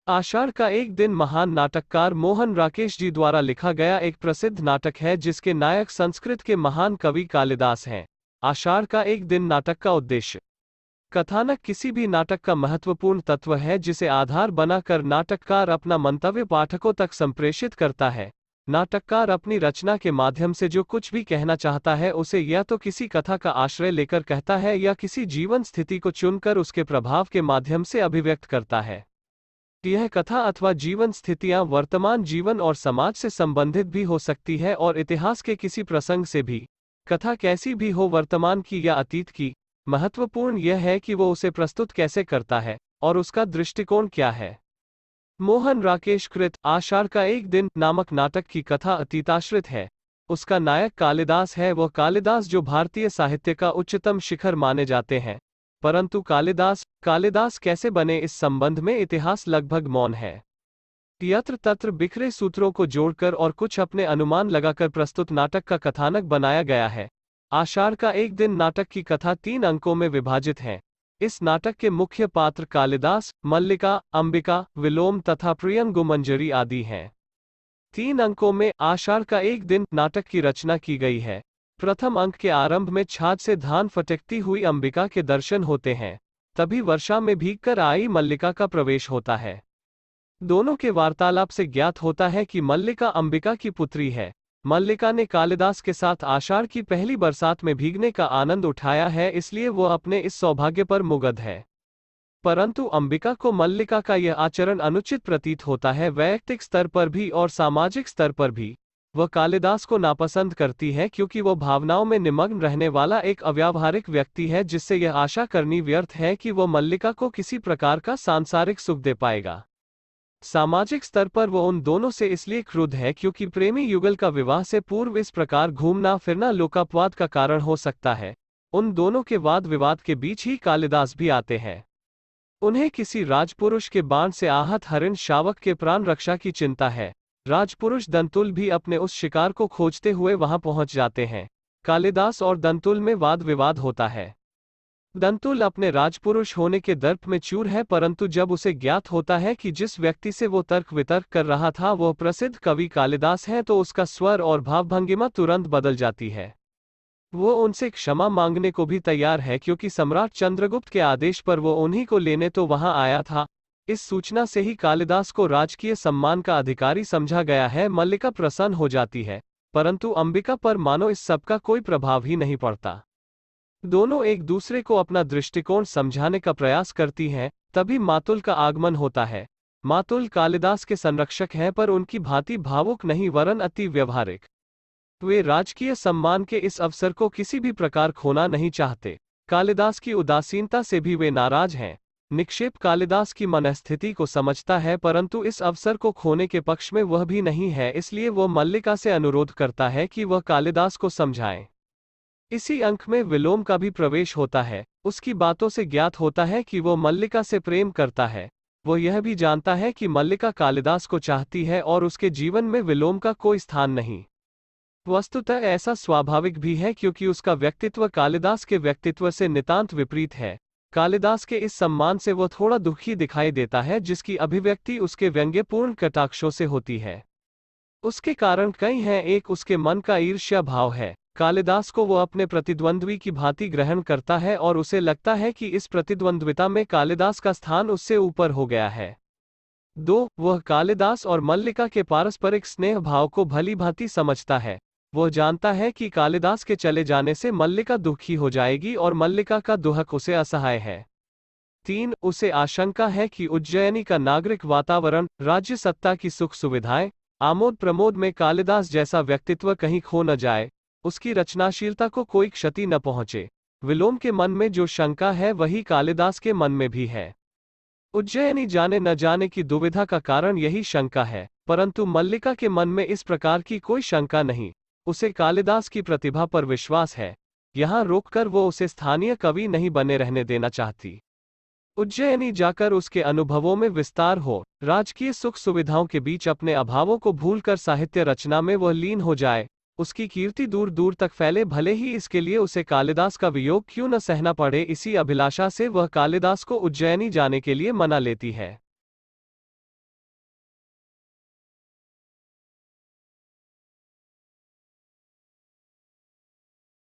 आषाढ़ का एक दिन महान नाटककार मोहन राकेश जी द्वारा लिखा गया एक प्रसिद्ध नाटक है जिसके नायक संस्कृत के महान कवि कालिदास हैं। आषाढ़ का एक दिन नाटक का उद्देश्य। कथानक किसी भी नाटक का महत्वपूर्ण तत्व है जिसे आधार बनाकर नाटककार अपना मंतव्य पाठकों तक संप्रेषित करता है। नाटककार अपनी रचना के माध्यम से जो कुछ भी कहना चाहता है उसे या तो किसी कथा का आश्रय लेकर कहता है या किसी जीवन स्थिति को चुनकर उसके प्रभाव के माध्यम से अभिव्यक्त करता है। यह कथा अथवा जीवन स्थितियां वर्तमान जीवन और समाज से संबंधित भी हो सकती है और इतिहास के किसी प्रसंग से भी। कथा कैसी भी हो, वर्तमान की या अतीत की, महत्वपूर्ण यह है कि वो उसे प्रस्तुत कैसे करता है और उसका दृष्टिकोण क्या है। मोहन राकेश कृत आषाढ़ का एक दिन नामक नाटक की कथा अतीताश्रित है। उसका नायक कालिदास है। वह कालिदास जो भारतीय साहित्य का उच्चतम शिखर माने जाते हैं। परंतु कालिदास कैसे बने इस संबंध में इतिहास लगभग मौन है। यत्र तत्र बिखरे सूत्रों को जोड़कर और कुछ अपने अनुमान लगाकर प्रस्तुत नाटक का कथानक बनाया गया है। आषाढ़ का एक दिन नाटक की कथा 3 अंकों में विभाजित है। इस नाटक के मुख्य पात्र कालिदास, मल्लिका, अंबिका, विलोम तथा प्रियंगुमंजरी आदि हैं। 3 अंकों में आषाढ़ का एक दिन नाटक की रचना की गई है। प्रथम अंक के आरंभ में छाछ से धान फटकती हुई अंबिका के दर्शन होते हैं। तभी वर्षा में भीगकर आई मल्लिका का प्रवेश होता है। दोनों के वार्तालाप से ज्ञात होता है कि मल्लिका अंबिका की पुत्री है। मल्लिका ने कालिदास के साथ आषाढ़ की पहली बरसात में भीगने का आनंद उठाया है, इसलिए वो अपने इस सौभाग्य पर मुग्ध है। परंतु अंबिका को मल्लिका का यह आचरण अनुचित प्रतीत होता है। वैयक्तिक स्तर पर भी और सामाजिक स्तर पर भी वह कालिदास को नापसंद करती है, क्योंकि वह भावनाओं में निमग्न रहने वाला एक अव्यावहारिक व्यक्ति है, जिससे यह आशा करनी व्यर्थ है कि वह मल्लिका को किसी प्रकार का सांसारिक सुख दे पाएगा। सामाजिक स्तर पर वह उन दोनों से इसलिए क्रुद्ध है क्योंकि प्रेमी युगल का विवाह से पूर्व इस प्रकार घूमना फिरना लोकापवाद का कारण हो सकता है। उन दोनों के वाद विवाद के बीच ही कालिदास भी आते हैं। उन्हें किसी राजपुरुष के बाण से आहत हरिण शावक के प्राण रक्षा की चिंता है। राजपुरुष दंतुल भी अपने उस शिकार को खोजते हुए वहां पहुंच जाते हैं। कालिदास और दंतुल में वाद विवाद होता है। दंतुल अपने राजपुरुष होने के दर्प में चूर है, परंतु जब उसे ज्ञात होता है कि जिस व्यक्ति से वो तर्क वितर्क कर रहा था वह प्रसिद्ध कवि कालिदास है, तो उसका स्वर और भावभंगिमा तुरंत बदल जाती है। वो उनसे क्षमा मांगने को भी तैयार है, क्योंकि सम्राट चंद्रगुप्त के आदेश पर वो उन्हीं को लेने तो वहां आया था। इस सूचना से ही कालिदास को राजकीय सम्मान का अधिकारी समझा गया है। मल्लिका प्रसन्न हो जाती है, परंतु अंबिका पर मानो इस सब का कोई प्रभाव ही नहीं पड़ता। दोनों एक दूसरे को अपना दृष्टिकोण समझाने का प्रयास करती हैं। तभी मातुल का आगमन होता है। मातुल कालिदास के संरक्षक हैं, पर उनकी भांति भावुक नहीं वरन अति व्यवहारिक। वे राजकीय सम्मान के इस अवसर को किसी भी प्रकार खोना नहीं चाहते। कालिदास की उदासीनता से भी वे नाराज हैं। निक्षेप कालिदास की मनस्थिति को समझता है, परंतु इस अवसर को खोने के पक्ष में वह भी नहीं है, इसलिए वह मल्लिका से अनुरोध करता है कि वह कालिदास को समझाएं। इसी अंक में विलोम का भी प्रवेश होता है। उसकी बातों से ज्ञात होता है कि वो मल्लिका से प्रेम करता है। वह यह भी जानता है कि मल्लिका कालिदास को चाहती है और उसके जीवन में विलोम का कोई स्थान नहीं। वस्तुतः ऐसा स्वाभाविक भी है, क्योंकि उसका व्यक्तित्व कालिदास के व्यक्तित्व से नितांत विपरीत है। कालिदास के इस सम्मान से वह थोड़ा दुखी दिखाई देता है, जिसकी अभिव्यक्ति उसके व्यंग्यपूर्ण कटाक्षों से होती है। उसके कारण कई हैं। एक, उसके मन का ईर्ष्या भाव है। कालिदास को वो अपने प्रतिद्वंद्वी की भांति ग्रहण करता है और उसे लगता है कि इस प्रतिद्वंद्विता में कालिदास का स्थान उससे ऊपर हो गया है। 2, वह कालिदास और मल्लिका के पारस्परिक स्नेह भाव को भली भांति समझता है। वह जानता है कि कालिदास के चले जाने से मल्लिका दुखी हो जाएगी और मल्लिका का दुहक उसे असहाय है। 3, उसे आशंका है कि उज्जयिनी का नागरिक वातावरण, राज्य सत्ता की सुख सुविधाएं, आमोद प्रमोद में कालिदास जैसा व्यक्तित्व कहीं खो न जाए, उसकी रचनाशीलता को कोई क्षति न पहुंचे। विलोम के मन में जो शंका है वही कालिदास के मन में भी है। उज्जयिनी जाने न जाने की दुविधा का कारण यही शंका है, परंतु मल्लिका के मन में इस प्रकार की कोई शंका नहीं। उसे कालिदास की प्रतिभा पर विश्वास है। यहाँ रोककर वो उसे स्थानीय कवि नहीं बने रहने देना चाहती। उज्जयिनी जाकर उसके अनुभवों में विस्तार हो, राजकीय सुख सुविधाओं के बीच अपने अभावों को भूलकर साहित्य रचना में वह लीन हो जाए। उसकी कीर्ति दूर दूर तक फैले, भले ही इसके लिए उसे कालिदास का वियोग क्यों न सहना पड़े। इसी अभिलाषा से वह कालिदास को उज्जयिनी जाने के लिए मना लेती है।